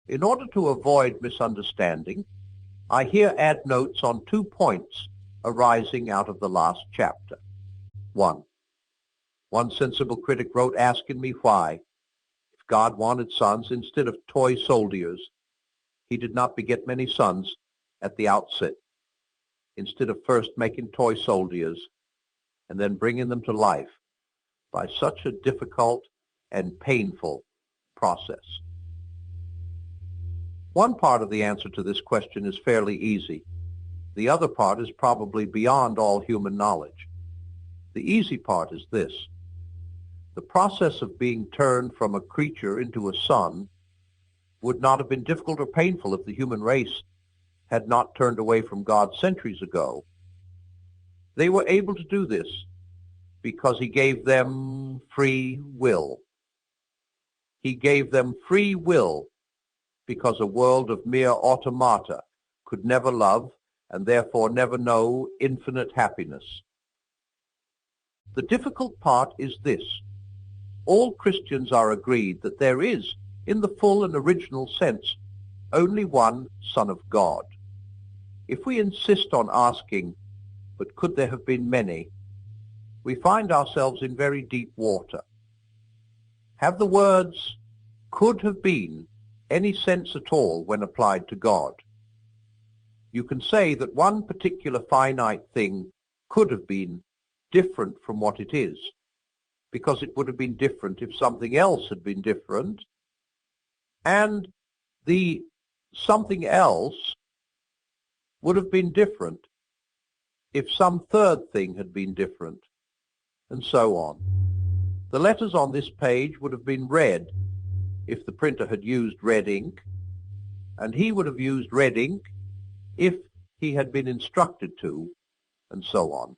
In order to avoid misunderstanding, I here add notes on 2 points arising out of the last chapter. 1. One sensible critic wrote asking me why, if God wanted sons instead of toy soldiers, he did not beget many sons at the outset, instead of first making toy soldiers and then bringing them to life by such a difficult and painful process. One part of the answer to this question is fairly easy. The other part is probably beyond all human knowledge. The easy part is this. The process of being turned from a creature into a son would not have been difficult or painful if the human race had not turned away from God centuries ago. They were able to do this because he gave them free will. He gave them free will because a world of mere automata could never love and therefore never know infinite happiness. The difficult part is this. All Christians are agreed that there is, in the full and original sense, only one Son of God. If we insist on asking, but could there have been many, we find ourselves in very deep water. Have the words could have been any sense at all when applied to God? You can say that one particular finite thing could have been different from what it is, because it would have been different if something else had been different, and the something else would have been different if some third thing had been different, and so on. The letters on this page would have been red if the printer had used red ink, and he would have used red ink if he had been instructed to, and so on.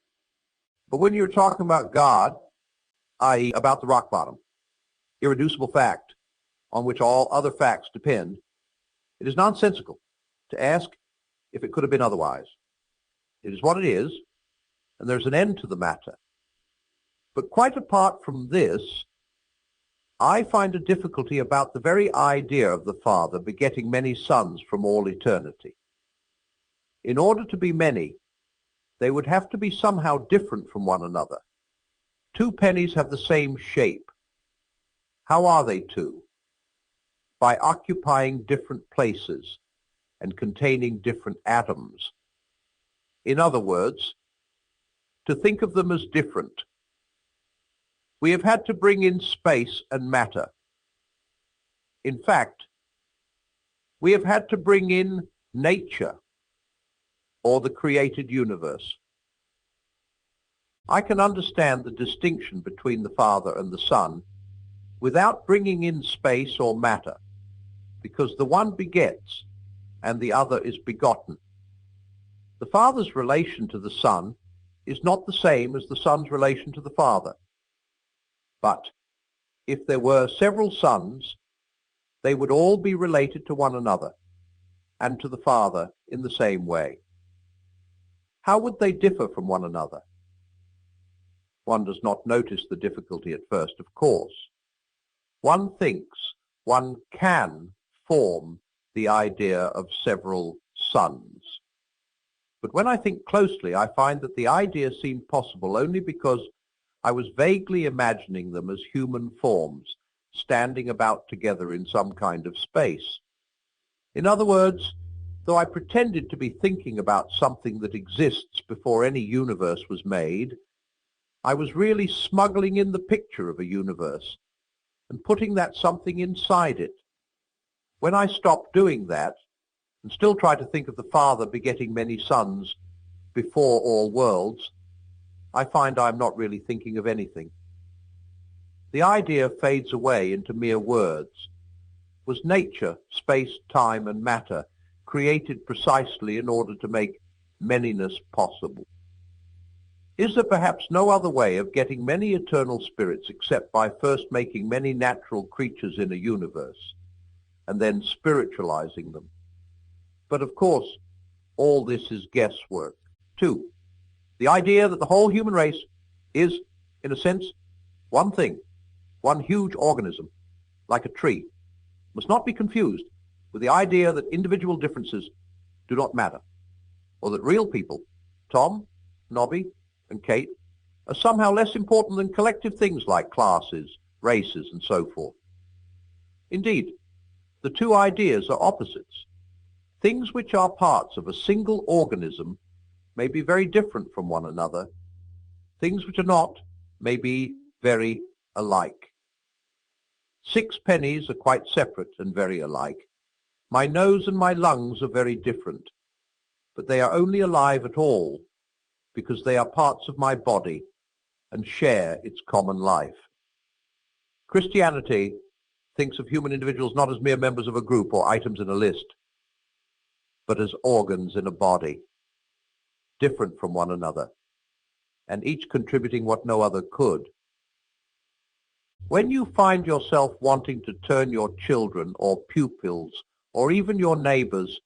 But when you're talking about God, i.e. about the rock bottom, irreducible fact on which all other facts depend, it is nonsensical to ask if it could have been otherwise. It is what it is, and there's an end to the matter. But quite apart from this, I find a difficulty about the very idea of the Father begetting many sons from all eternity. In order to be many, they would have to be somehow different from one another. 2 pennies have the same shape. How are they two? By occupying different places and containing different atoms. In other words, to think of them as different, we have had to bring in space and matter. In fact, we have had to bring in nature, or the created universe. I can understand the distinction between the Father and the Son without bringing in space or matter, because the one begets and the other is begotten. The Father's relation to the Son is not the same as the Son's relation to the Father. But if there were several sons, they would all be related to one another and to the Father in the same way. How would they differ from one another? One does not notice the difficulty at first, of course. One thinks one can form the idea of several sons. But when I think closely, I find that the idea seemed possible only because I was vaguely imagining them as human forms, standing about together in some kind of space. In other words, though I pretended to be thinking about something that exists before any universe was made, I was really smuggling in the picture of a universe and putting that something inside it. When I stopped doing that, and still try to think of the Father begetting many sons before all worlds, I find I'm not really thinking of anything. The idea fades away into mere words. Was nature, space, time, and matter created precisely in order to make manyness possible? Is there perhaps no other way of getting many eternal spirits except by first making many natural creatures in a universe, and then spiritualizing them? But of course, all this is guesswork. 2. The idea that the whole human race is, in a sense, one thing, one huge organism, like a tree, must not be confused with the idea that individual differences do not matter, or that real people, Tom, Nobby, and Kate, are somehow less important than collective things like classes, races, and so forth. Indeed, the two ideas are opposites. Things which are parts of a single organism may be very different from one another. Things which are not may be very alike. 6 pennies are quite separate and very alike. My nose and my lungs are very different, but they are only alive at all because they are parts of my body and share its common life. Christianity thinks of human individuals not as mere members of a group or items in a list, but as organs in a body, different from one another, and each contributing what no other could. When you find yourself wanting to turn your children or pupils or even your neighbors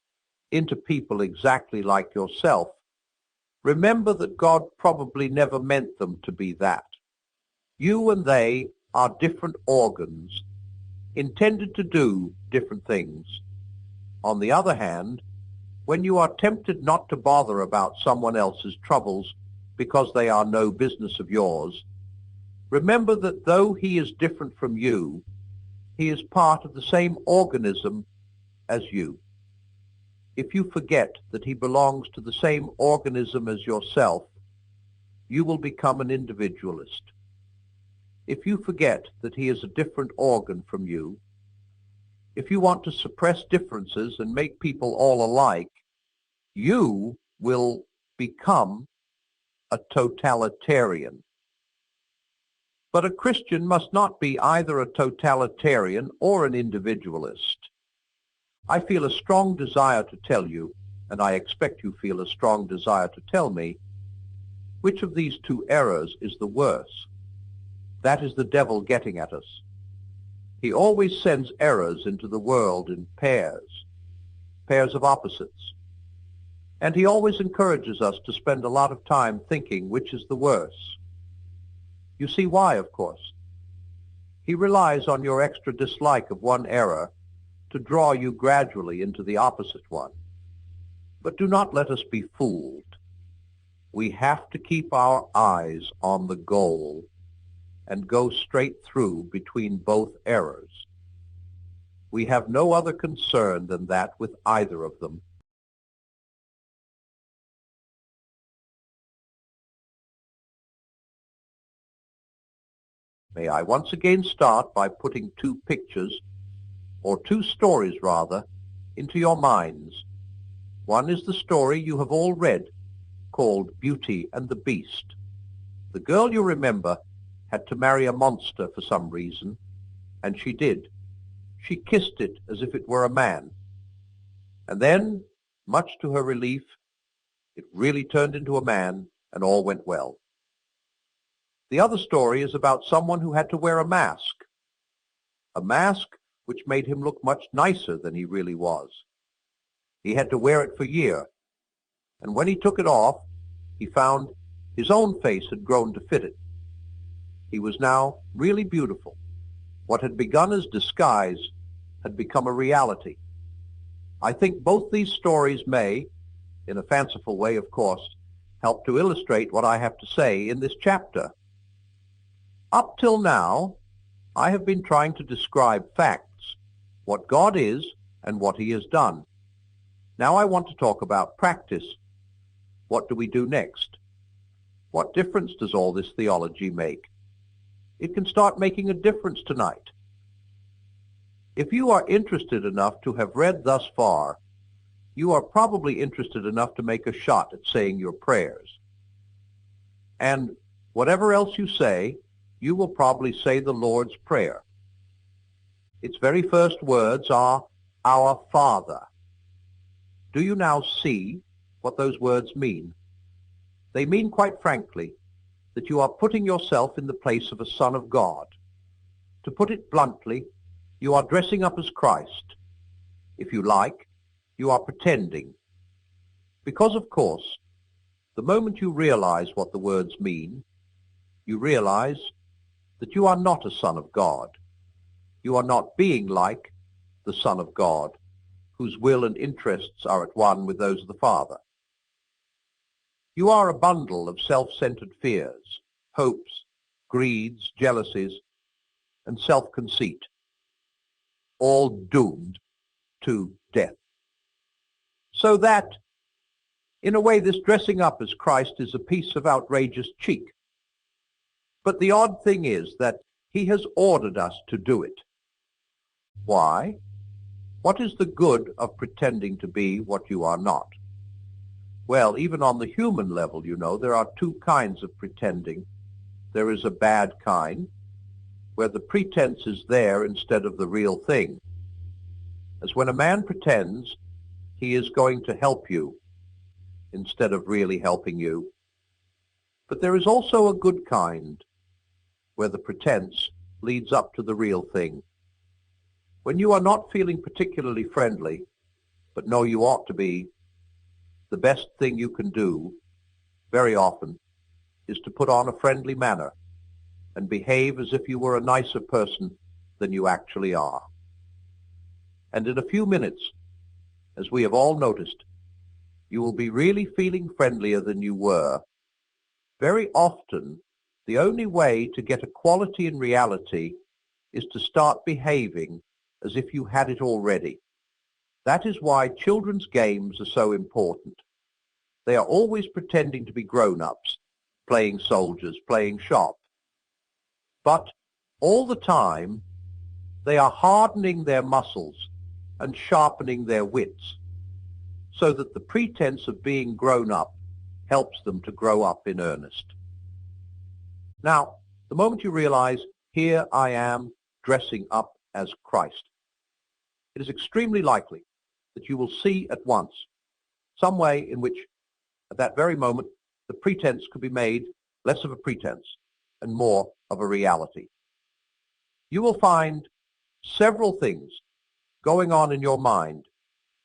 into people exactly like yourself, remember that God probably never meant them to be that. You and they are different organs, intended to do different things. On the other hand, when you are tempted not to bother about someone else's troubles because they are no business of yours, remember that though he is different from you, he is part of the same organism as you. If you forget that he belongs to the same organism as yourself, you will become an individualist. If you forget that he is a different organ from you, if you want to suppress differences and make people all alike, you will become a totalitarian. But a Christian must not be either a totalitarian or an individualist. I feel a strong desire to tell you, and I expect you feel a strong desire to tell me, which of these two errors is the worse. That is the devil getting at us. He always sends errors into the world in pairs of opposites. And he always encourages us to spend a lot of time thinking which is the worse. You see why, of course. He relies on your extra dislike of one error to draw you gradually into the opposite one. But do not let us be fooled. We have to keep our eyes on the goal and go straight through between both errors. We have no other concern than that with either of them. May I once again start by putting two pictures, or two stories rather, into your minds. One is the story you have all read, called Beauty and the Beast. The girl, you remember, had to marry a monster for some reason, and she did. She kissed it as if it were a man. And then, much to her relief, it really turned into a man, and all went well. The other story is about someone who had to wear a mask which made him look much nicer than he really was. He had to wear it for a year, and when he took it off, he found his own face had grown to fit it. He was now really beautiful. What had begun as disguise had become a reality. I think both these stories may, in a fanciful way of course, help to illustrate what I have to say in this chapter. Up till now, I have been trying to describe facts, what God is and what he has done. Now I want to talk about practice. What do we do next? What difference does all this theology make? It can start making a difference tonight. If you are interested enough to have read thus far, you are probably interested enough to make a shot at saying your prayers. And whatever else you say, you will probably say the Lord's Prayer. Its very first words are, Our Father. Do you now see what those words mean? They mean, quite frankly, that you are putting yourself in the place of a son of God. To put it bluntly, you are dressing up as Christ. If you like, you are pretending. Because, of course, the moment you realize what the words mean, you realize that you are not a son of God. You are not being like the Son of God. whose will and interests are at one with those of the Father. You are a bundle of self-centered fears, hopes, greeds, jealousies, and self-conceit, all doomed to death. So that, in a way, this dressing up as Christ is a piece of outrageous cheek. But the odd thing is that he has ordered us to do it. Why? What is the good of pretending to be what you are not? Well, even on the human level, you know, there are two kinds of pretending. There is a bad kind, where the pretense is there instead of the real thing. As when a man pretends he is going to help you instead of really helping you. But there is also a good kind, where the pretense leads up to the real thing. When you are not feeling particularly friendly, but know you ought to be, the best thing you can do, very often, is to put on a friendly manner and behave as if you were a nicer person than you actually are. And in a few minutes, as we have all noticed, you will be really feeling friendlier than you were. Very often, the only way to get equality in reality is to start behaving as if you had it already. That is why children's games are so important. They are always pretending to be grown-ups, playing soldiers, playing shop. But all the time, they are hardening their muscles and sharpening their wits, so that the pretense of being grown up helps them to grow up in earnest. Now, the moment you realize, here I am dressing up as Christ, it is extremely likely that you will see at once some way in which, at that very moment, the pretense could be made less of a pretense and more of a reality. You will find several things going on in your mind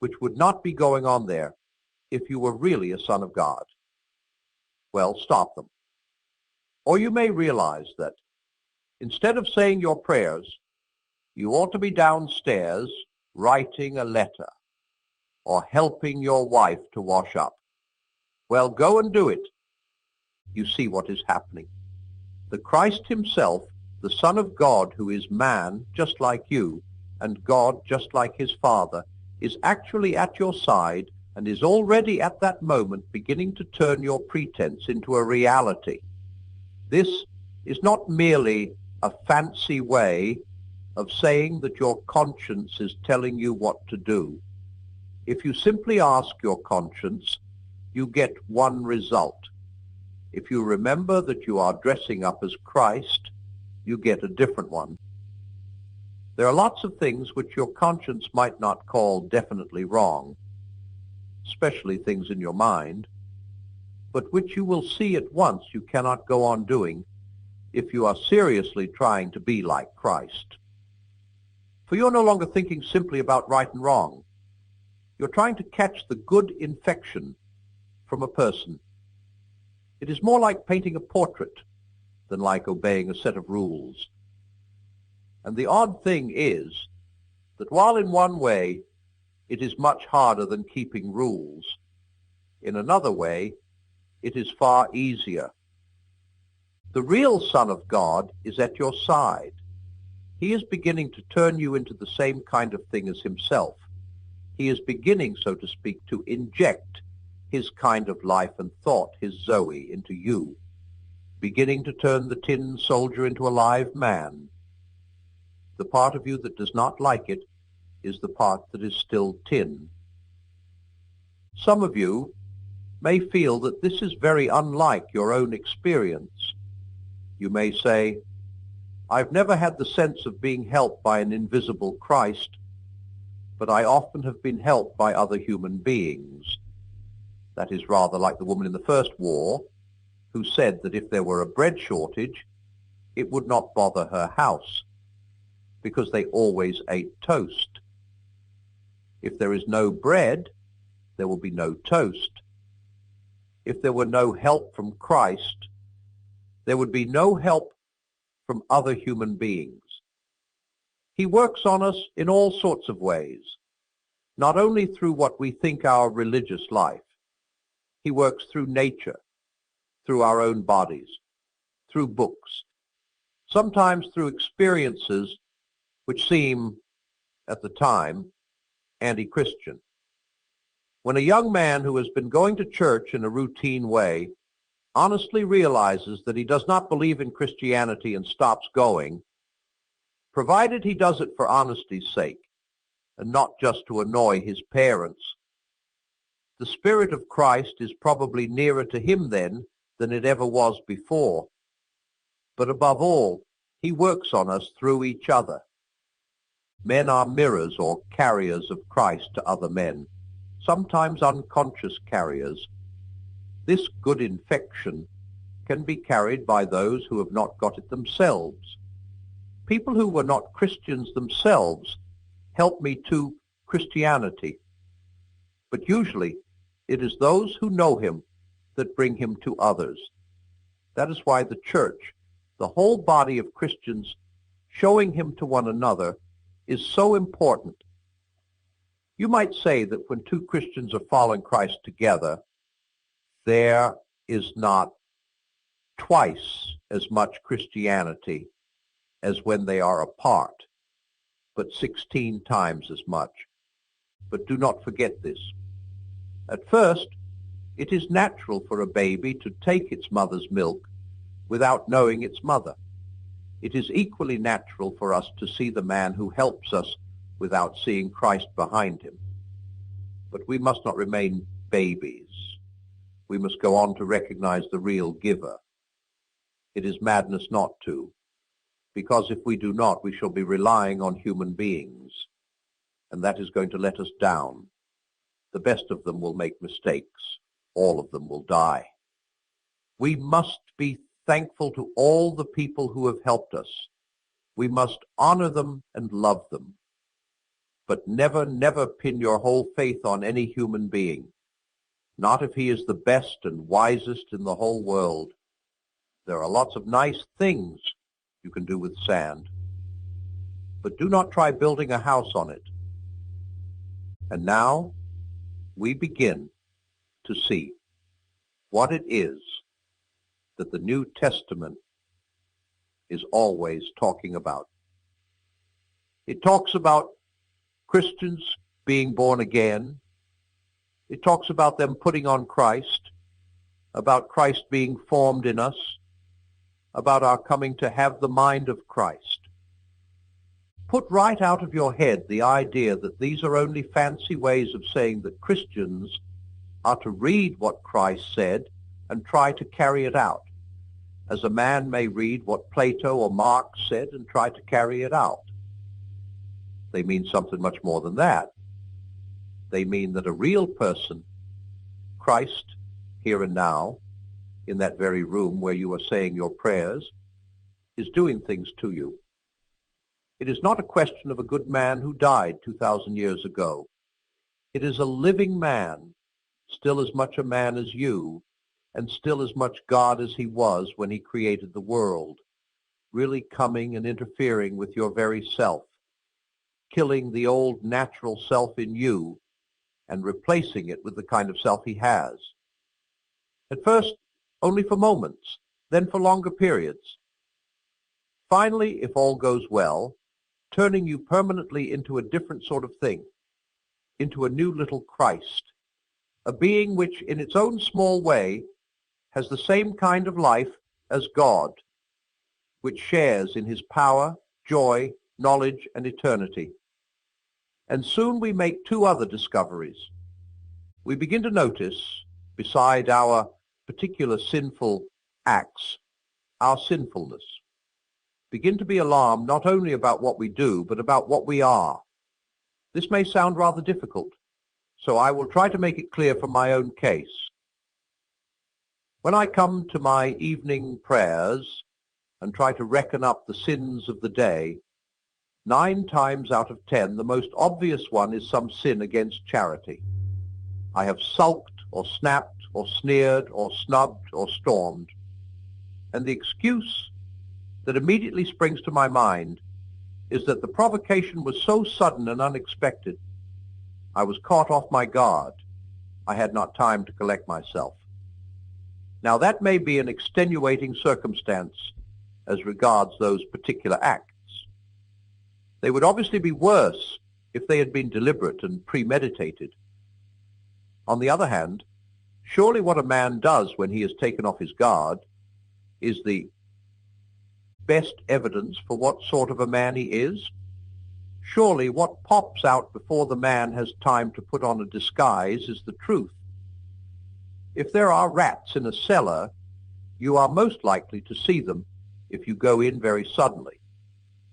which would not be going on there if you were really a son of God. Well, stop them. Or you may realize that instead of saying your prayers, you ought to be downstairs writing a letter or helping your wife to wash up. Well, go and do it. You see what is happening. The Christ himself, the Son of God, who is man just like you and God just like his Father, is actually at your side and is already at that moment beginning to turn your pretense into a reality. This is not merely a fancy way of saying that your conscience is telling you what to do. If you simply ask your conscience, you get one result. If you remember that you are dressing up as Christ, you get a different one. There are lots of things which your conscience might not call definitely wrong, especially things in your mind, but which you will see at once you cannot go on doing if you are seriously trying to be like Christ. For you're no longer thinking simply about right and wrong. You're trying to catch the good infection from a person. It is more like painting a portrait than like obeying a set of rules. And the odd thing is that while in one way it is much harder than keeping rules, in another way it is far easier. The real Son of God is at your side. He is beginning to turn you into the same kind of thing as himself. He is beginning, so to speak, to inject his kind of life and thought, his Zoe, into you, beginning to turn the tin soldier into a live man. The part of you that does not like it is the part that is still tin. Some of you may feel that this is very unlike your own experience. You may say, I've never had the sense of being helped by an invisible Christ, but I often have been helped by other human beings. That is rather like the woman in the first war, who said that if there were a bread shortage, it would not bother her house, because they always ate toast. If there is no bread, there will be no toast. If there were no help from Christ, there would be no help from other human beings. He works on us in all sorts of ways. not only through what we think our religious life. He works through nature, through our own bodies, through books, sometimes through experiences which seem, at the time, anti-Christian. When a young man who has been going to church in a routine way honestly realizes that he does not believe in Christianity and stops going, provided he does it for honesty's sake and not just to annoy his parents, the Spirit of Christ is probably nearer to him then than it ever was before. But above all, he works on us through each other. Men are mirrors or carriers of Christ to other men, sometimes unconscious carriers. This good infection can be carried by those who have not got it themselves. People who were not Christians themselves help me to Christianity. But usually it is those who know him that bring him to others. That is why the church, the whole body of Christians, showing him to one another, is so important. You might say that when two Christians are following Christ together, there is not twice as much Christianity as when they are apart, but 16 times as much. But do not forget this. At first, it is natural for a baby to take its mother's milk without knowing its mother. It is equally natural for us to see the man who helps us without seeing Christ behind him. But we must not remain babies. We must go on to recognize the real giver. It is madness not to, because if we do not, we shall be relying on human beings, and that is going to let us down. The best of them will make mistakes. All of them will die. We must be thankful to all the people who have helped us. We must honor them and love them. But never, never pin your whole faith on any human being, not if he is the best and wisest in the whole world. There are lots of nice things you can do with sand, but do not try building a house on it. And now we begin to see what it is that the New Testament is always talking about. It talks about Christians being born again. It talks about them putting on Christ, about Christ being formed in us, about our coming to have the mind of Christ. Put right out of your head the idea that these are only fancy ways of saying that Christians are to read what Christ said and try to carry it out, as a man may read what Plato or Marx said and try to carry it out. They mean something much more than that. They mean that a real person, Christ, here and now, in that very room where you are saying your prayers, is doing things to you. It is not a question of a good man who died 2,000 years ago. It is a living man, still as much a man as you, and still as much God as he was when he created the world, really coming and interfering with your very self, killing the old natural self in you and replacing it with the kind of self he has. At first, only for moments, then for longer periods. Finally, if all goes well, turning you permanently into a different sort of thing, into a new little Christ, a being which in its own small way has the same kind of life as God, which shares in his power, joy, knowledge, and eternity. And soon we make two other discoveries. We begin to notice, beside our particular sinful acts, our sinfulness. Begin to be alarmed not only about what we do, but about what we are. This may sound rather difficult, so I will try to make it clear from my own case. When I come to my evening prayers and try to reckon up the sins of the day, 9 times out of 10, the most obvious one is some sin against charity. I have sulked or snapped or sneered or snubbed or stormed. And the excuse that immediately springs to my mind is that the provocation was so sudden and unexpected I was caught off my guard. I had not time to collect myself. Now that may be an extenuating circumstance as regards those particular acts. They would obviously be worse if they had been deliberate and premeditated. On the other hand, surely what a man does when he is taken off his guard is the best evidence for what sort of a man he is. Surely what pops out before the man has time to put on a disguise is the truth. If there are rats in a cellar, you are most likely to see them if you go in very suddenly.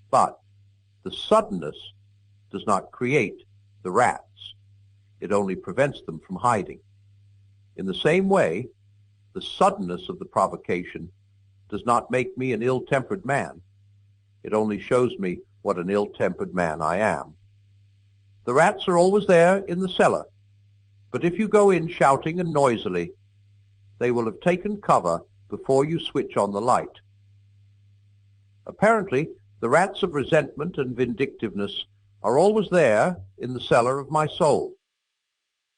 But the suddenness does not create the rats. It only prevents them from hiding. In the same way, the suddenness of the provocation does not make me an ill-tempered man. It only shows me what an ill-tempered man I am. The rats are always there in the cellar, but if you go in shouting and noisily, they will have taken cover before you switch on the light. Apparently, the rats of resentment and vindictiveness are always there in the cellar of my soul.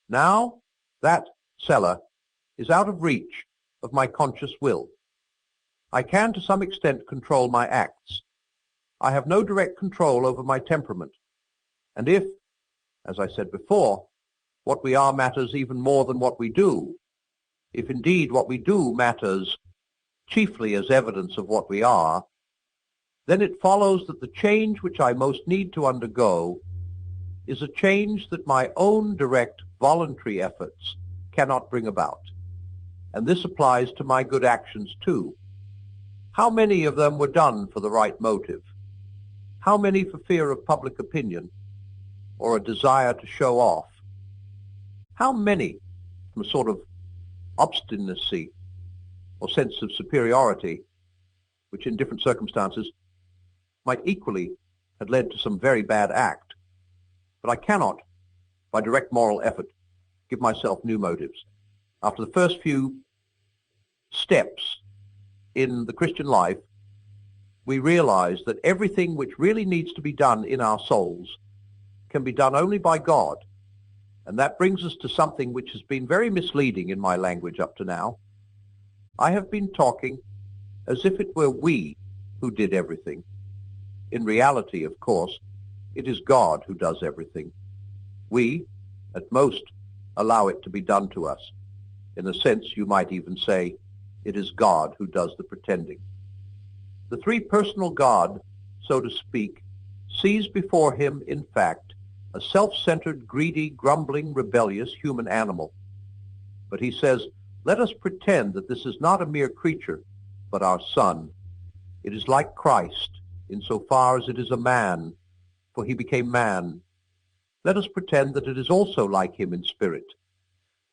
Now, that cellar is out of reach of my conscious will. I can to some extent control my acts. I have no direct control over my temperament. And if, as I said before, what we are matters even more than what we do, if indeed what we do matters chiefly as evidence of what we are, then it follows that the change which I most need to undergo is a change that my own direct voluntary efforts cannot bring about. And this applies to my good actions too. How many of them were done for the right motive? How many for fear of public opinion or a desire to show off? How many from a sort of obstinacy or sense of superiority, which in different circumstances might equally have led to some very bad act? But I cannot, by direct moral effort, give myself new motives. After the first few steps in the Christian life, we realize that everything which really needs to be done in our souls can be done only by God. And that brings us to something which has been very misleading in my language up to now. I have been talking as if it were we who did everything. In reality, of course, it is God who does everything. We, at most, allow it to be done to us. In a sense, you might even say, it is God who does the pretending. The three-personal God, so to speak, sees before him, in fact, a self-centered, greedy, grumbling, rebellious human animal. But he says, let us pretend that this is not a mere creature, but our Son. It is like Christ, insofar as it is a man, for he became man. Let us pretend that it is also like him in spirit.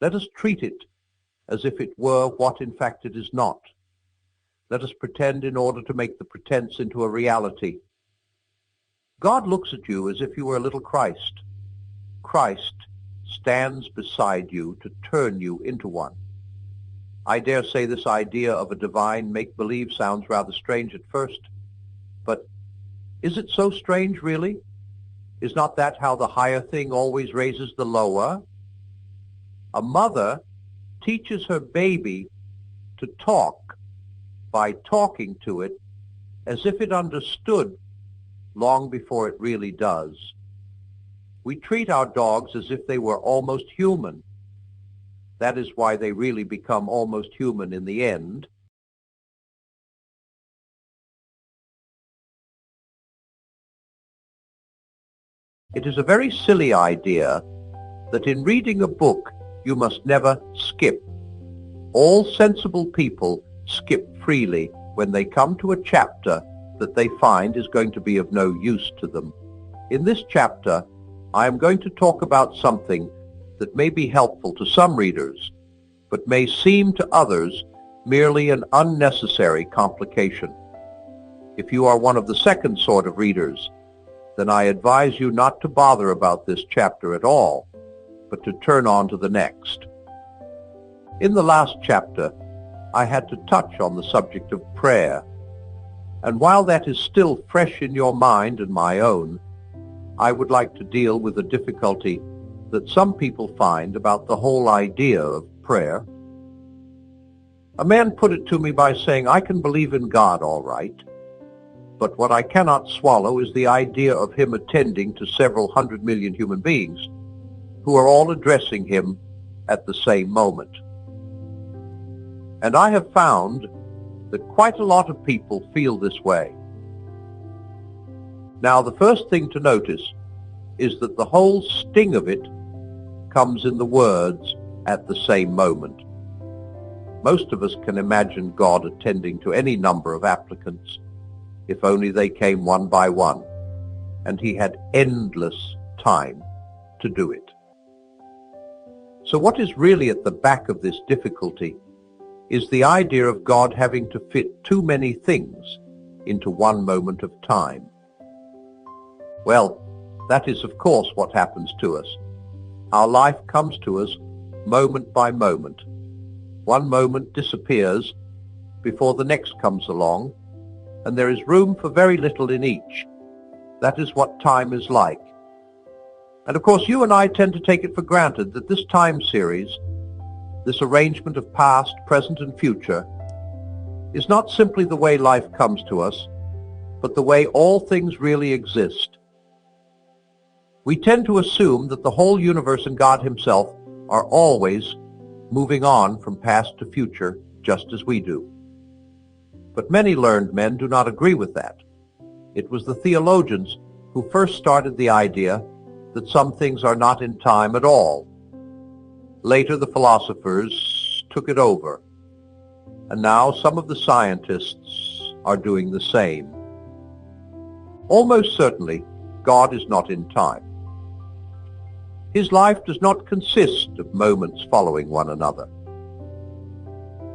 Let us treat it as if it were what in fact it is not. Let us pretend in order to make the pretense into a reality. God looks at you as if you were a little Christ. Christ stands beside you to turn you into one. I dare say this idea of a divine make-believe sounds rather strange at first, but is it so strange really? Is not that how the higher thing always raises the lower? A mother teaches her baby to talk by talking to it as if it understood long before it really does. We treat our dogs as if they were almost human. That is why they really become almost human in the end. It is a very silly idea that in reading a book you must never skip. All sensible people skip freely when they come to a chapter that they find is going to be of no use to them. In this chapter, I am going to talk about something that may be helpful to some readers, but may seem to others merely an unnecessary complication. If you are one of the second sort of readers, then I advise you not to bother about this chapter at all, but to turn on to the next. In the last chapter, I had to touch on the subject of prayer, and while that is still fresh in your mind and my own, I would like to deal with a difficulty that some people find about the whole idea of prayer. A man put it to me by saying, I can believe in God all right, but what I cannot swallow is the idea of him attending to several 100 million human beings who are all addressing him at the same moment. And I have found that quite a lot of people feel this way. Now, the first thing to notice is that the whole sting of it comes in the words, at the same moment. Most of us can imagine God attending to any number of applicants, if only they came one by one, and he had endless time to do it. So what is really at the back of this difficulty is the idea of God having to fit too many things into one moment of time. Well, that is of course what happens to us. Our life comes to us moment by moment. One moment disappears before the next comes along, and there is room for very little in each. That is what time is like. And of course you and I tend to take it for granted that this time series, this arrangement of past, present and future, is not simply the way life comes to us, but the way all things really exist. We tend to assume that the whole universe and God himself are always moving on from past to future, just as we do. But many learned men do not agree with that. It was the theologians who first started the idea that some things are not in time at all. Later the philosophers took it over, and now some of the scientists are doing the same. Almost certainly, God is not in time. His life does not consist of moments following one another.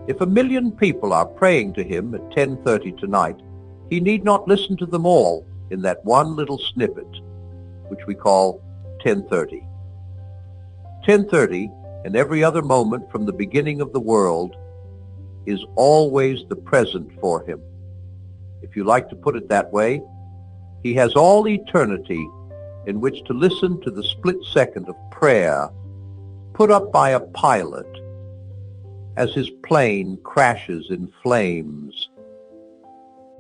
If 1 million people are praying to him at 10:30 tonight, he need not listen to them all in that one little snippet, which we call 10:30. 10:30 and every other moment from the beginning of the world is always the present for him. If you like to put it that way, he has all eternity in which to listen to the split second of prayer put up by a pilot as his plane crashes in flames.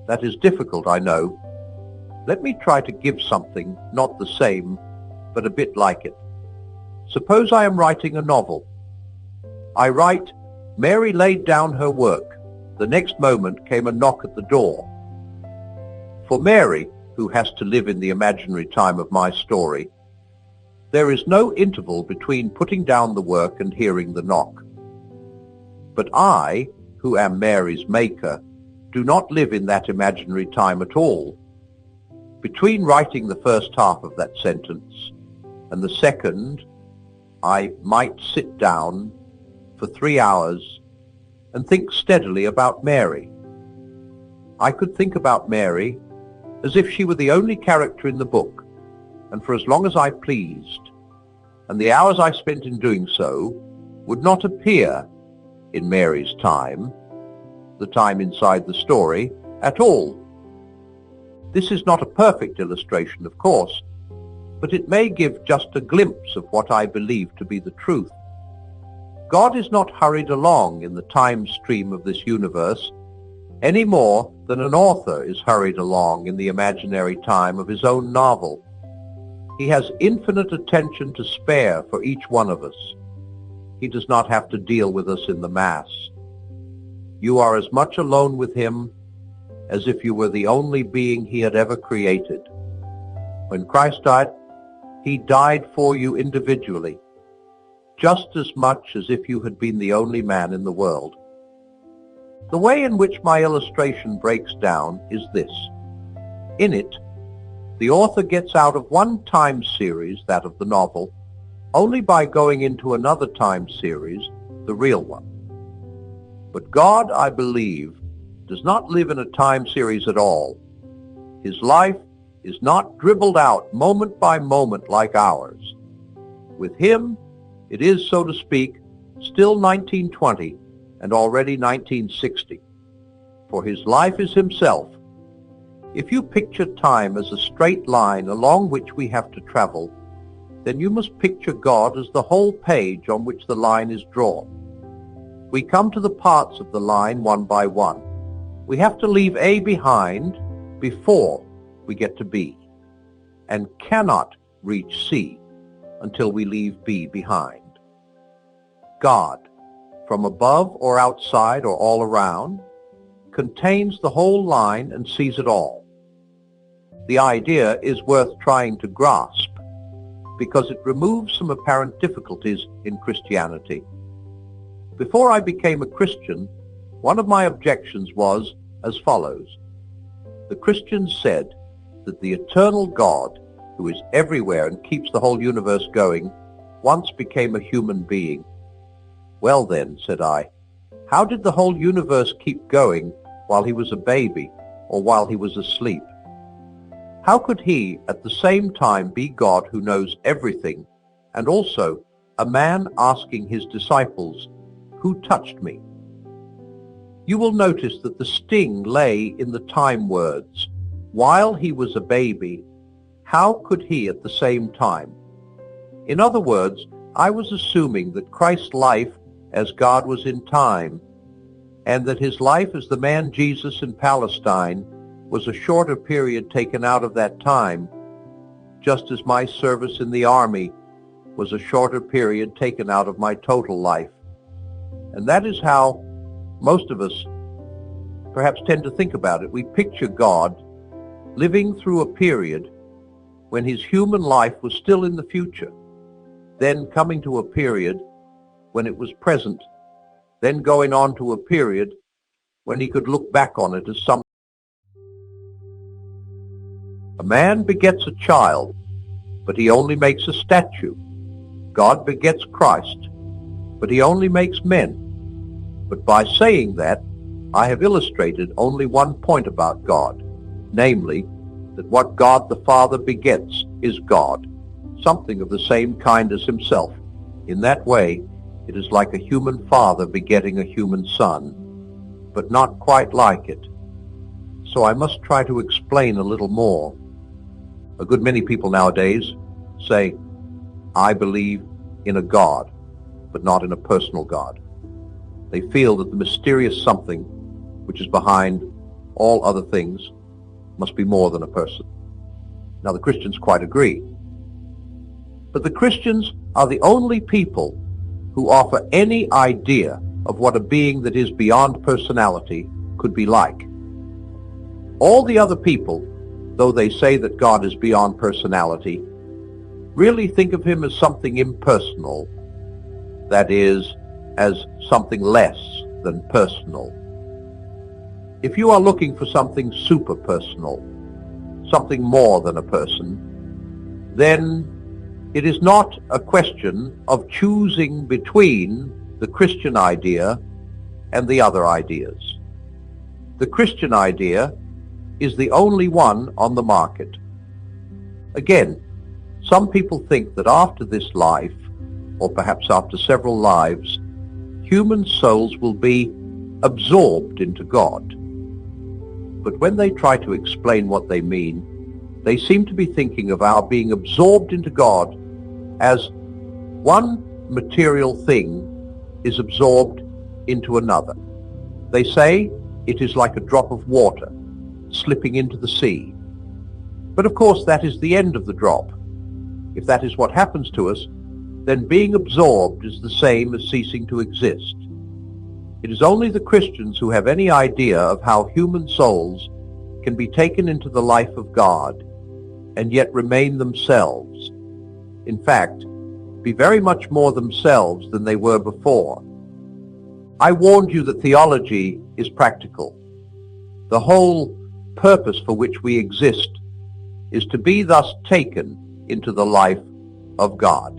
That is difficult, I know. Let me try to give something not the same, but a bit like it. Suppose I am writing a novel. I write, Mary laid down her work. The next moment came a knock at the door. For Mary, who has to live in the imaginary time of my story, there is no interval between putting down the work and hearing the knock. But I, who am Mary's maker, do not live in that imaginary time at all. Between writing the first half of that sentence and the second, I might sit down for 3 hours and think steadily about Mary. I could think about Mary as if she were the only character in the book, and for as long as I pleased, and the hours I spent in doing so would not appear in Mary's time, the time inside the story, at all. This is not a perfect illustration, of course, but it may give just a glimpse of what I believe to be the truth. God is not hurried along in the time stream of this universe any more than an author is hurried along in the imaginary time of his own novel. He has infinite attention to spare for each one of us. He does not have to deal with us in the mass. You are as much alone with him as if you were the only being he had ever created. When Christ died, he died for you individually, just as much as if you had been the only man in the world. The way in which my illustration breaks down is this. In it, the author gets out of one time series, that of the novel, only by going into another time series, the real one. But God, I believe, does not live in a time series at all. His life is not dribbled out moment by moment like ours. With him, it is, so to speak, still 1920 and already 1960. For his life is himself. If you picture time as a straight line along which we have to travel, then you must picture God as the whole page on which the line is drawn. We come to the parts of the line one by one. We have to leave A behind before we get to B, and cannot reach C until we leave B behind. God, from above or outside or all around, contains the whole line and sees it all. The idea is worth trying to grasp because it removes some apparent difficulties in Christianity. Before I became a Christian, one of my objections was as follows. The Christians said that the eternal God, who is everywhere and keeps the whole universe going, once became a human being. Well then, said I, how did the whole universe keep going while he was a baby or while he was asleep? How could he at the same time be God who knows everything and also a man asking his disciples, who touched me? You will notice that the sting lay in the time words. While he was a baby, how could he at the same time? In other words, I was assuming that Christ's life as God was in time, and that his life as the man Jesus in Palestine was a shorter period taken out of that time, just as my service in the army was a shorter period taken out of my total life. And that is how most of us perhaps tend to think about it. We picture God living through a period when his human life was still in the future, then coming to a period when it was present, then going on to a period when he could look back on it as something. A man begets a child, but he only makes a statue. God begets Christ, but he only makes men. But by saying that, I have illustrated only one point about God, namely, that what God the Father begets is God, something of the same kind as himself. In that way, it is like a human father begetting a human son, but not quite like it. So I must try to explain a little more. A good many people nowadays say, I believe in a God, but not in a personal God. They feel that the mysterious something which is behind all other things must be more than a person. Now the Christians quite agree. But the Christians are the only people who offer any idea of what a being that is beyond personality could be like. All the other people, though they say that God is beyond personality, really think of him as something impersonal, that is, as something less than personal. If you are looking for something super-personal, something more than a person, then it is not a question of choosing between the Christian idea and the other ideas. The Christian idea is the only one on the market. Again, some people think that after this life, or perhaps after several lives, human souls will be absorbed into God. But when they try to explain what they mean, they seem to be thinking of our being absorbed into God as one material thing is absorbed into another. They say it is like a drop of water slipping into the sea. But of course that is the end of the drop. If that is what happens to us, then being absorbed is the same as ceasing to exist. It is only the Christians who have any idea of how human souls can be taken into the life of God and yet remain themselves. In fact, be very much more themselves than they were before. I warned you that theology is practical. The whole purpose for which we exist is to be thus taken into the life of God.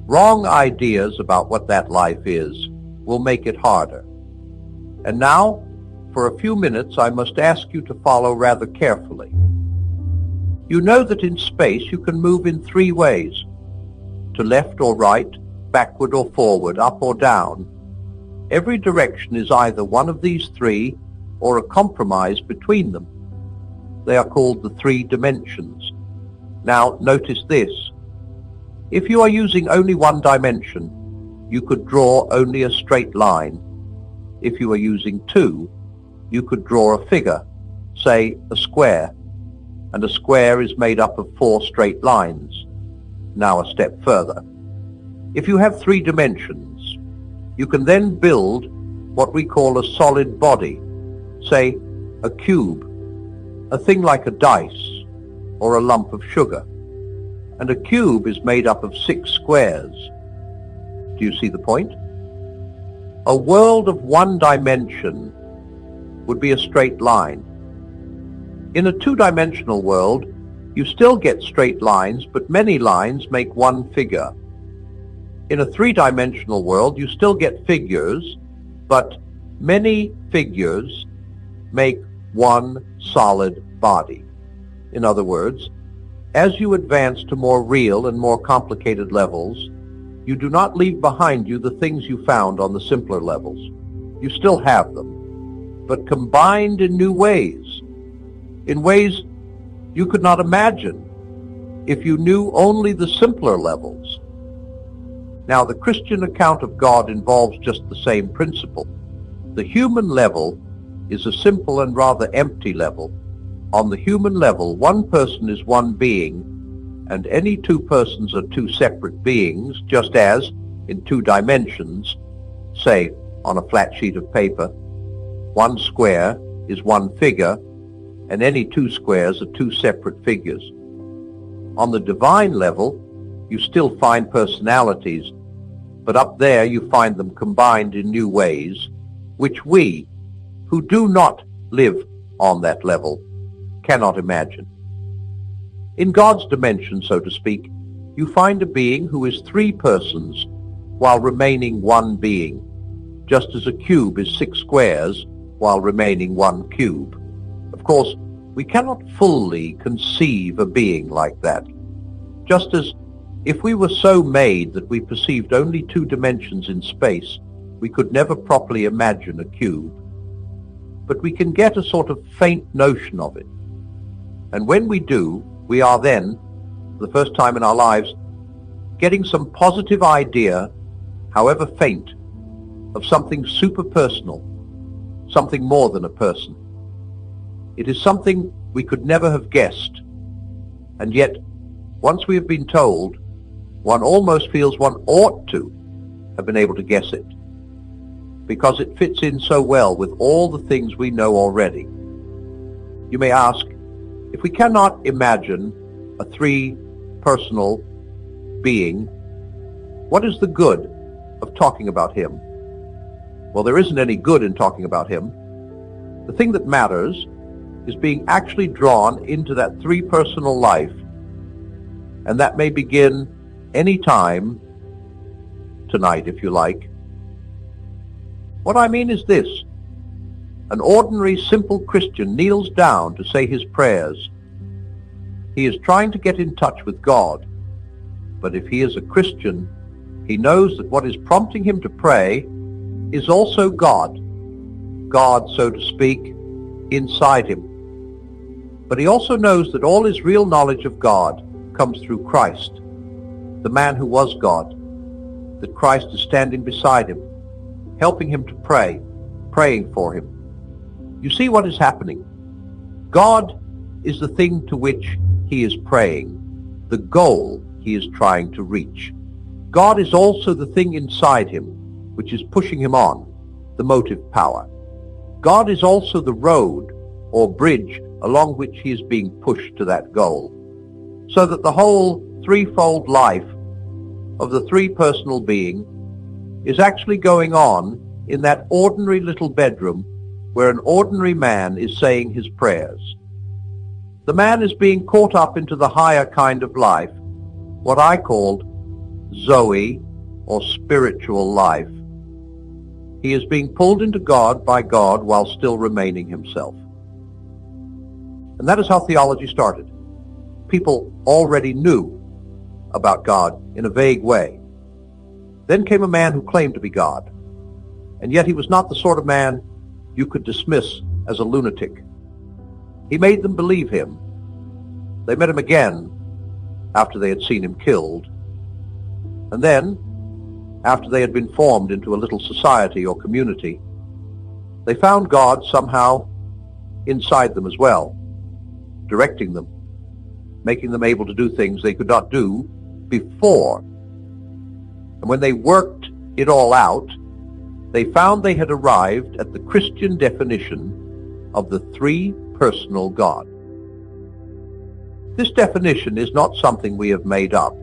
Wrong ideas about what that life is will make it harder. And now, for a few minutes, I must ask you to follow rather carefully. You know that in space you can move in three ways: to left or right, backward or forward, up or down. Every direction is either one of these three or a compromise between them. They are called the three dimensions. Now, notice this. If you are using only one dimension, you could draw only a straight line. If you are using two, you could draw a figure, say a square, and a square is made up of 4 straight lines. Now a step further. If you have 3 dimensions, you can then build what we call a solid body, say a cube, a thing like a dice or a lump of sugar. And a cube is made up of 6 squares. Do you see the point? A world of 1 dimension would be a straight line. In a 2-dimensional world, you still get straight lines, but many lines make one figure. In a 3-dimensional world, you still get figures, but many figures make one solid body. In other words, as you advance to more real and more complicated levels, you do not leave behind you the things you found on the simpler levels. You still have them, but combined in new ways, in ways you could not imagine if you knew only the simpler levels. Now, the Christian account of God involves just the same principle. The human level is a simple and rather empty level. On the human level, one person is one being, and any 2 persons are 2 separate beings, just as, in 2 dimensions, say on a flat sheet of paper, 1 square is 1 figure, and any 2 squares are 2 separate figures. On the divine level, you still find personalities, but up there you find them combined in new ways, which we, who do not live on that level, cannot imagine. In God's dimension, so to speak, you find a being who is 3 persons while remaining 1 being, just as a cube is 6 squares while remaining 1 cube. Of course, we cannot fully conceive a being like that, just as if we were so made that we perceived only 2 dimensions in space, we could never properly imagine a cube. But we can get a sort of faint notion of it. And when we do, we are then, for the first time in our lives, getting some positive idea, however faint, of something super-personal, something more than a person. It is something we could never have guessed. And yet, once we have been told, one almost feels one ought to have been able to guess it, because it fits in so well with all the things we know already. You may ask, if we cannot imagine a 3-personal being, what is the good of talking about him? Well, there isn't any good in talking about him. The thing that matters is being actually drawn into that 3-personal life, and that may begin any time, tonight if you like. What I mean is this: an ordinary, simple Christian kneels down to say his prayers. He is trying to get in touch with God, but if he is a Christian, he knows that what is prompting him to pray is also God, so to speak, inside him. But he also knows that all his real knowledge of God comes through Christ, the man who was God, that Christ is standing beside him, helping him to pray, praying for him. You see what is happening? God is the thing to which he is praying, the goal he is trying to reach. God is also the thing inside him which is pushing him on, the motive power. God is also the road or bridge along which he is being pushed to that goal, so that the whole 3-fold life of the 3-personal being is actually going on in that ordinary little bedroom where an ordinary man is saying his prayers. The man is being caught up into the higher kind of life, what I called Zoe, or spiritual life. He is being pulled into God by God while still remaining himself. And that is how theology started. People already knew about God in a vague way. Then came a man who claimed to be God, and yet he was not the sort of man you could dismiss as a lunatic. He made them believe him. They met him again after they had seen him killed, And then, after they had been formed into a little society or community, they found God somehow inside them as well, directing them, making them able to do things they could not do before. And when they worked it all out, they found they had arrived at the Christian definition of the three-personal God. This definition is not something we have made up.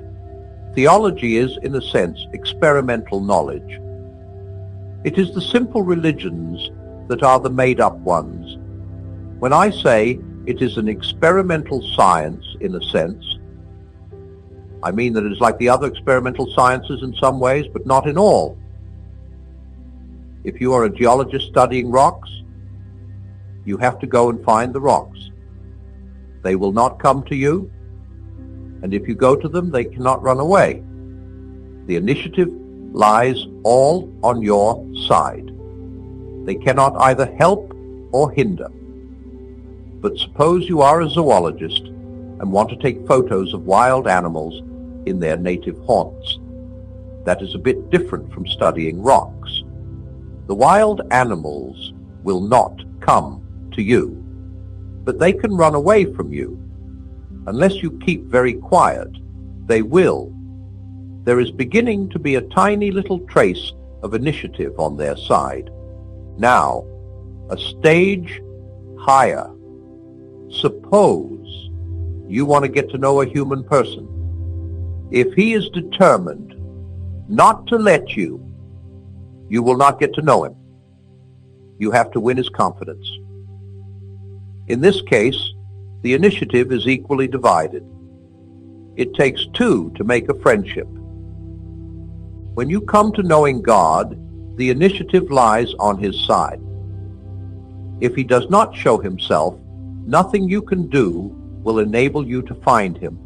Theology is, in a sense, experimental knowledge. It is the simple religions that are the made-up ones. When I say it is an experimental science, in a sense, I mean that it is like the other experimental sciences in some ways, but not in all. If you are a geologist studying rocks, you have to go and find the rocks. They will not come to you, and if you go to them, they cannot run away. The initiative lies all on your side. They cannot either help or hinder. But suppose you are a zoologist and want to take photos of wild animals in their native haunts. That is a bit different from studying rocks. The wild animals will not come to you, but they can run away from you. Unless you keep very quiet, they will. There is beginning to be a tiny little trace of initiative on their side. Now, a stage higher. Suppose you want to get to know a human person. If he is determined not to let you, you will not get to know him. You have to win his confidence. In this case, the initiative is equally divided. It takes two to make a friendship. When you come to knowing God, the initiative lies on his side. If he does not show himself, nothing you can do will enable you to find him.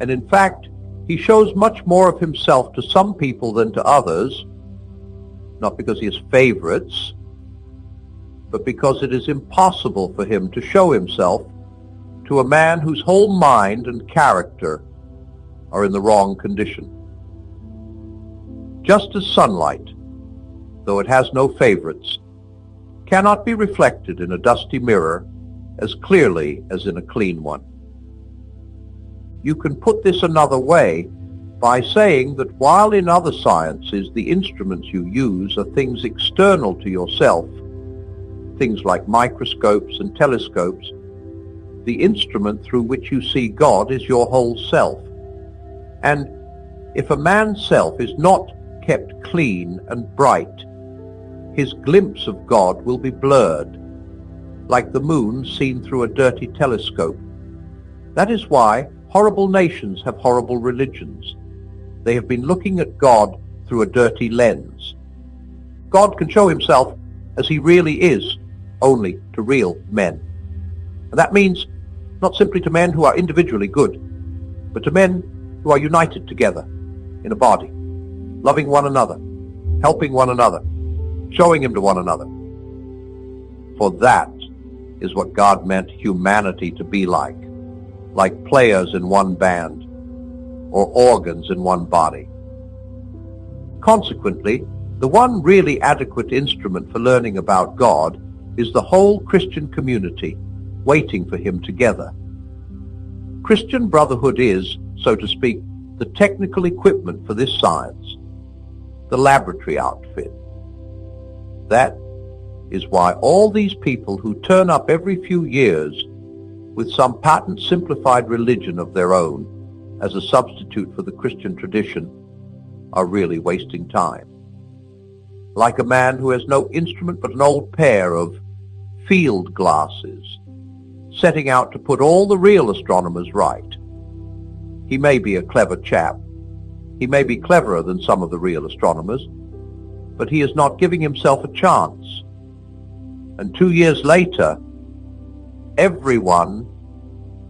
And in fact, he shows much more of himself to some people than to others, not because he has favorites, but because it is impossible for him to show himself to a man whose whole mind and character are in the wrong condition. Just as sunlight, though it has no favorites, cannot be reflected in a dusty mirror as clearly as in a clean one. You can put this another way by saying that while in other sciences the instruments you use are things external to yourself, things like microscopes and telescopes, the instrument through which you see God is your whole self. And if a man's self is not kept clean and bright, his glimpse of God will be blurred, like the moon seen through a dirty telescope. That is why horrible nations have horrible religions. They have been looking at God through a dirty lens. God can show himself as he really is, only to real men. And that means not simply to men who are individually good, but to men who are united together in a body, loving one another, helping one another, showing him to one another. For that is what God meant humanity to be like players in one band or organs in one body. Consequently, the one really adequate instrument for learning about God is the whole Christian community waiting for him together. Christian brotherhood is, so to speak, the technical equipment for this science, the laboratory outfit. That is why all these people who turn up every few years with some patent simplified religion of their own as a substitute for the Christian tradition are really wasting time. Like a man who has no instrument but an old pair of field glasses, setting out to put all the real astronomers right. He may be a clever chap. He may be cleverer than some of the real astronomers, but he is not giving himself a chance. And 2 years later, everyone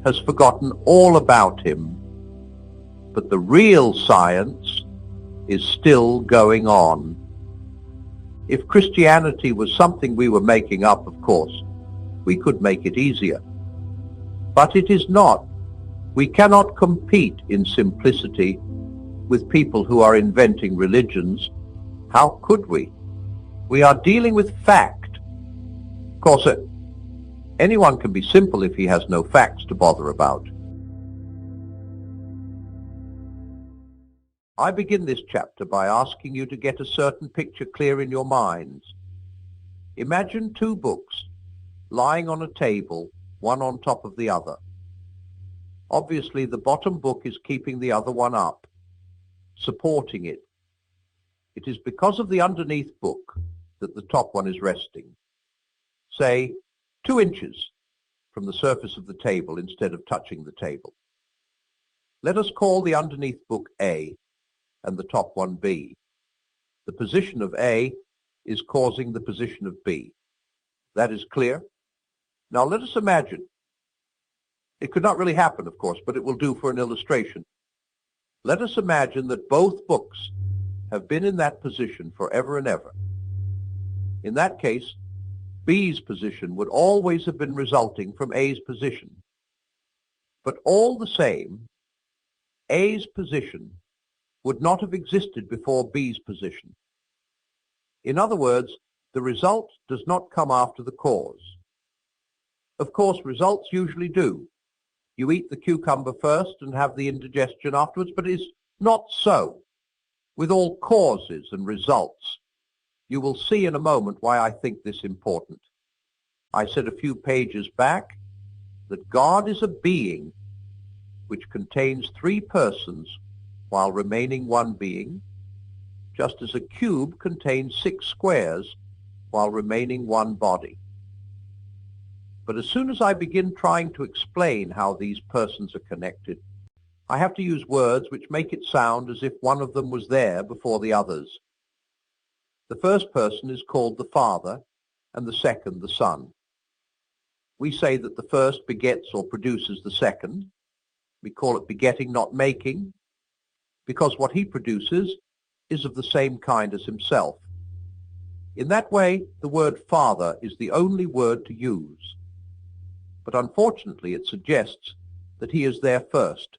has forgotten all about him, but the real science is still going on. If Christianity was something we were making up, of course, we could make it easier. But it is not. We cannot compete in simplicity with people who are inventing religions. How could we? We are dealing with fact. Of course, anyone can be simple if he has no facts to bother about. I begin this chapter by asking you to get a certain picture clear in your minds. Imagine two books lying on a table, one on top of the other. Obviously, the bottom book is keeping the other one up, supporting it. It is because of the underneath book that the top one is resting, say 2 inches from the surface of the table instead of touching the table. Let us call the underneath book A and the top one B. The position of A is causing the position of B. That is clear? Now let us imagine. It could not really happen, of course, but it will do for an illustration. Let us imagine that both books have been in that position forever and ever. In that case, B's position would always have been resulting from A's position. But all the same, A's position would not have existed before B's position. In other words, the result does not come after the cause. Of course, results usually do. You eat the cucumber first and have the indigestion afterwards, but it is not so with all causes and results. You will see in a moment why I think this important. I said a few pages back that God is a being which contains 3 persons while remaining one being, just as a cube contains 6 squares while remaining one body. But as soon as I begin trying to explain how these persons are connected, I have to use words which make it sound as if one of them was there before the others. The first person is called the Father, and the second the Son. We say that the first begets or produces the second. We call it begetting, not making, because what he produces is of the same kind as himself. In that way, the word Father is the only word to use. But unfortunately, it suggests that he is there first,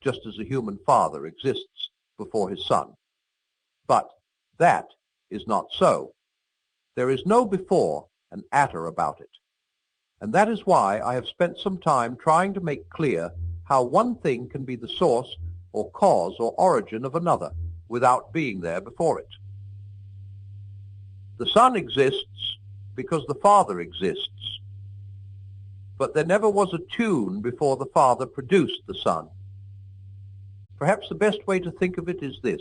just as a human father exists before his son. But that is not so. There is no before and after about it. And that is why I have spent some time trying to make clear how one thing can be the source or cause or origin of another without being there before it. The Son exists because the Father exists. But there never was a tune before the Father produced the Son. Perhaps the best way to think of it is this.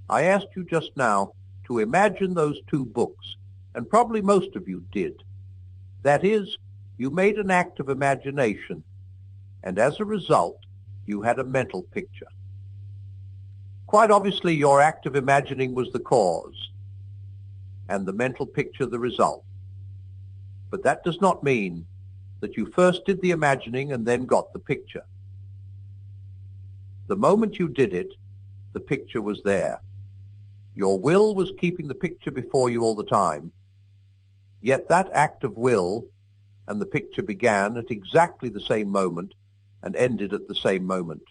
I asked you just now to imagine those 2 books, and probably most of you did. That is, you made an act of imagination, and as a result, you had a mental picture. Quite obviously, your act of imagining was the cause, and the mental picture the result. But that does not mean that you first did the imagining and then got the picture. The moment you did it, the picture was there. Your will was keeping the picture before you all the time, yet that act of will and the picture began at exactly the same moment and ended at the same moment.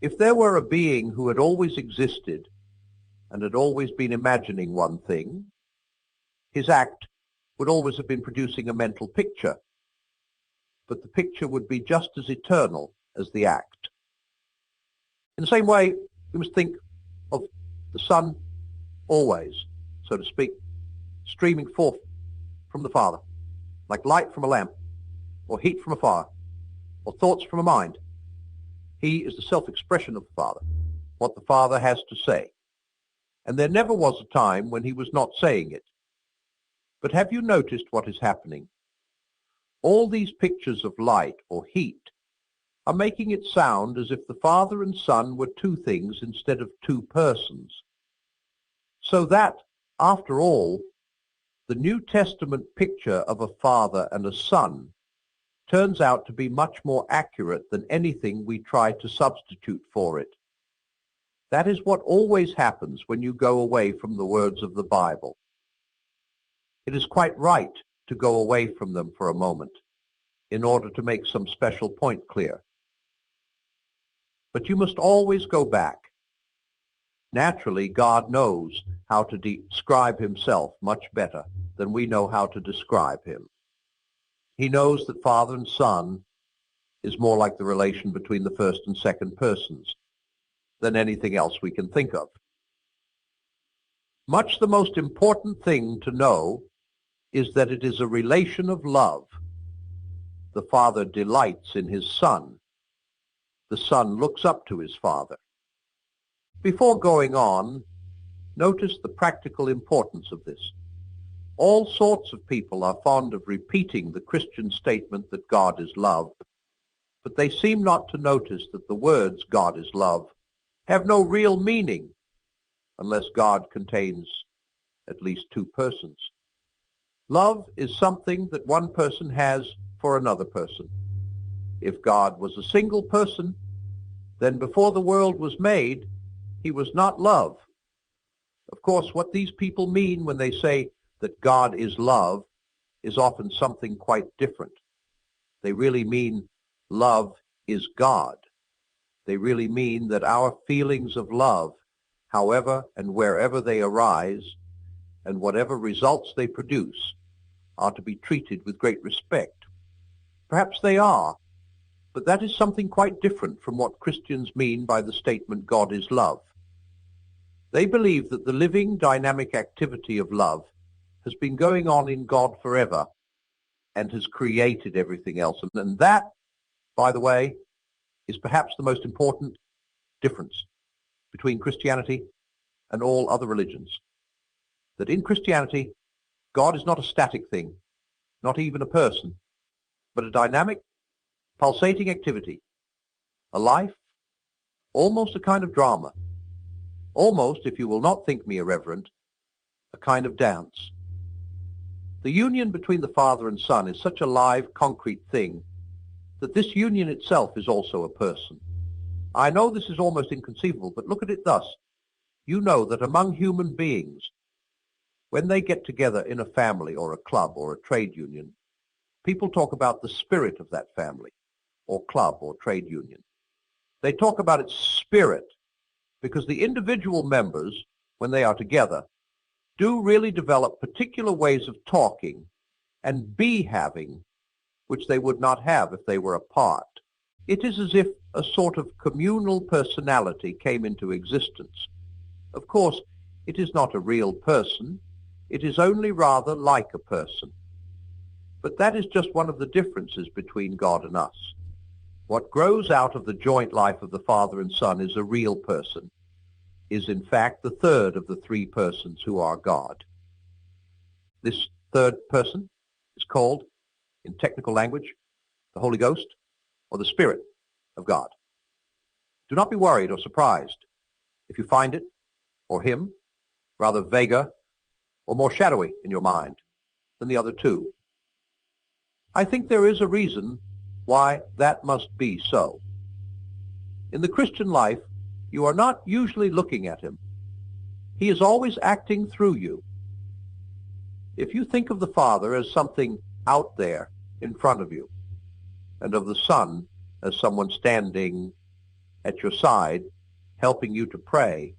If there were a being who had always existed and had always been imagining one thing, his act would always have been producing a mental picture, but the picture would be just as eternal as the act. In the same way, we must think of the Son always, so to speak, streaming forth from the Father, like light from a lamp, or heat from a fire, or thoughts from a mind. He is the self-expression of the Father, what the Father has to say. And there never was a time when he was not saying it. But have you noticed what is happening? All these pictures of light or heat are making it sound as if the Father and Son were 2 things instead of 2 persons. So that, after all, the New Testament picture of a Father and a Son turns out to be much more accurate than anything we try to substitute for it. That is what always happens when you go away from the words of the Bible. It is quite right to go away from them for a moment in order to make some special point clear. But you must always go back. Naturally, God knows how to describe himself much better than we know how to describe him. He knows that Father and Son is more like the relation between the first and second persons than anything else we can think of. Much the most important thing to know is that it is a relation of love. The Father delights in his Son. The Son looks up to his Father. Before going on, notice the practical importance of this. All sorts of people are fond of repeating the Christian statement that God is love, but they seem not to notice that the words God is love have no real meaning unless God contains at least two persons. Love is something that one person has for another person. If God was a single person, then before the world was made, he was not love. Of course, what these people mean when they say that God is love is often something quite different. They really mean love is God. They really mean that our feelings of love, however and wherever they arise, and whatever results they produce, are to be treated with great respect. Perhaps they are, but that is something quite different from what Christians mean by the statement God is love. They believe that the living, dynamic activity of love has been going on in God forever and has created everything else. And that, by the way, is perhaps the most important difference between Christianity and all other religions. That in Christianity, God is not a static thing, not even a person, but a dynamic, pulsating activity, a life, almost a kind of drama, almost, if you will not think me irreverent, a kind of dance. The union between the Father and Son is such a live, concrete thing that this union itself is also a person. I know this is almost inconceivable, but look at it thus. You know that among human beings, when they get together in a family or a club or a trade union, people talk about the spirit of that family or club or trade union. They talk about its spirit because the individual members, when they are together, do really develop particular ways of talking and behaving which they would not have if they were apart. It is as if a sort of communal personality came into existence. Of course, it is not a real person. It is only rather like a person. But that is just one of the differences between God and us. What grows out of the joint life of the Father and Son is a real person, is in fact the third of the three persons who are God. This third person is called, in technical language, the Holy Ghost, or the Spirit of God. Do not be worried or surprised if you find it, or him, rather vaguer or more shadowy in your mind than the other two. I think there is a reason why that must be so. In the Christian life, you are not usually looking at him. He is always acting through you. If you think of the Father as something out there in front of you, and of the Son as someone standing at your side, helping you to pray,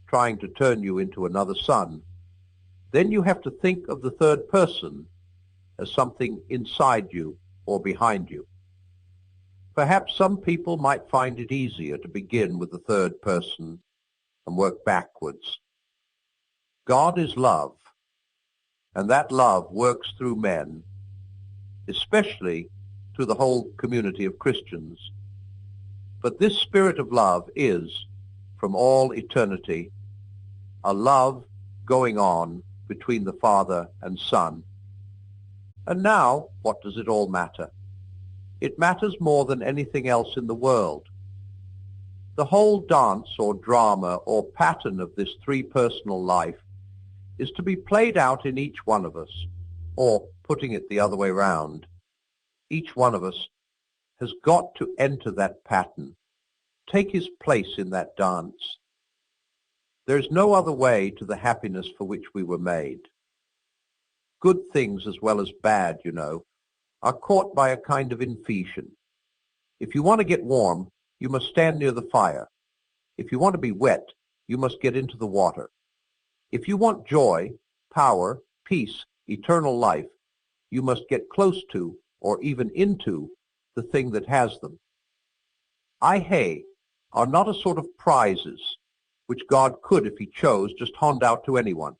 trying to turn you into another son, then you have to think of the third person as something inside you or behind you. Perhaps some people might find it easier to begin with the third person and work backwards. God is love, and that love works through men, especially through the whole community of Christians. But this spirit of love is, from all eternity, a love going on between the Father and Son. And now, what does it all matter? It matters more than anything else in the world. The whole dance or drama or pattern of this three-personal life is to be played out in each one of us, or putting it the other way round, each one of us has got to enter that pattern, take his place in that dance. There's no other way to the happiness for which we were made. Good things as well as bad, you know, are caught by a kind of infusion. If you want to get warm, you must stand near the fire. If you want to be wet, you must get into the water. If you want joy, power, peace, eternal life, you must get close to, or even into, the thing that has them. I are not a sort of prizes, which God could, if he chose, just hand out to anyone.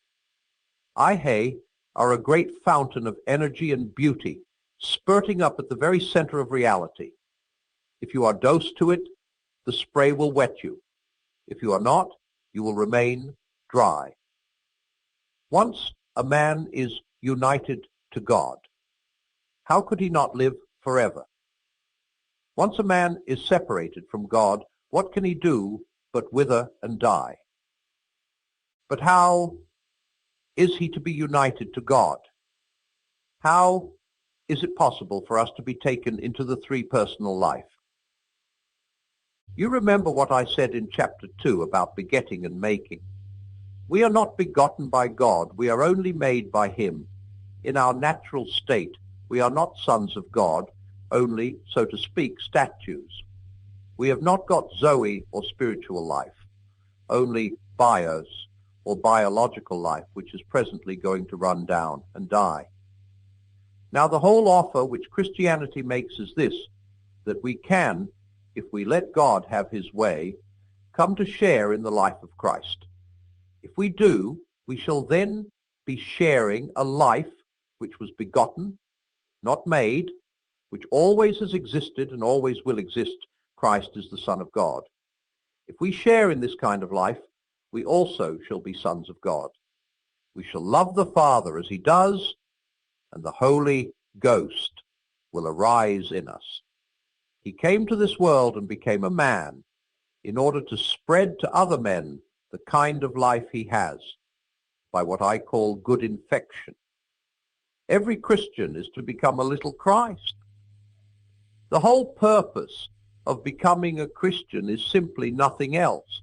I are a great fountain of energy and beauty, spurting up at the very center of reality. If you are dosed to it, the spray will wet you. If you are not, you will remain dry. Once a man is united to God, how could he not live forever? Once a man is separated from God, what can he do but wither and die? But how is he to be united to God? How is it possible for us to be taken into the three-personal life? You remember what I said in chapter 2 about begetting and making. We are not begotten by God, we are only made by him. In our natural state, we are not sons of God, only, so to speak, statues. We have not got Zoe or spiritual life, only bios or biological life, which is presently going to run down and die. Now the whole offer which Christianity makes is this, that we can, if we let God have his way, come to share in the life of Christ. If we do, we shall then be sharing a life which was begotten, not made, which always has existed and always will exist. Christ is the Son of God. If we share in this kind of life, we also shall be sons of God. We shall love the Father as he does, and the Holy Ghost will arise in us. He came to this world and became a man in order to spread to other men the kind of life he has, by what I call good infection. Every Christian is to become a little Christ. The whole purpose of becoming a Christian is simply nothing else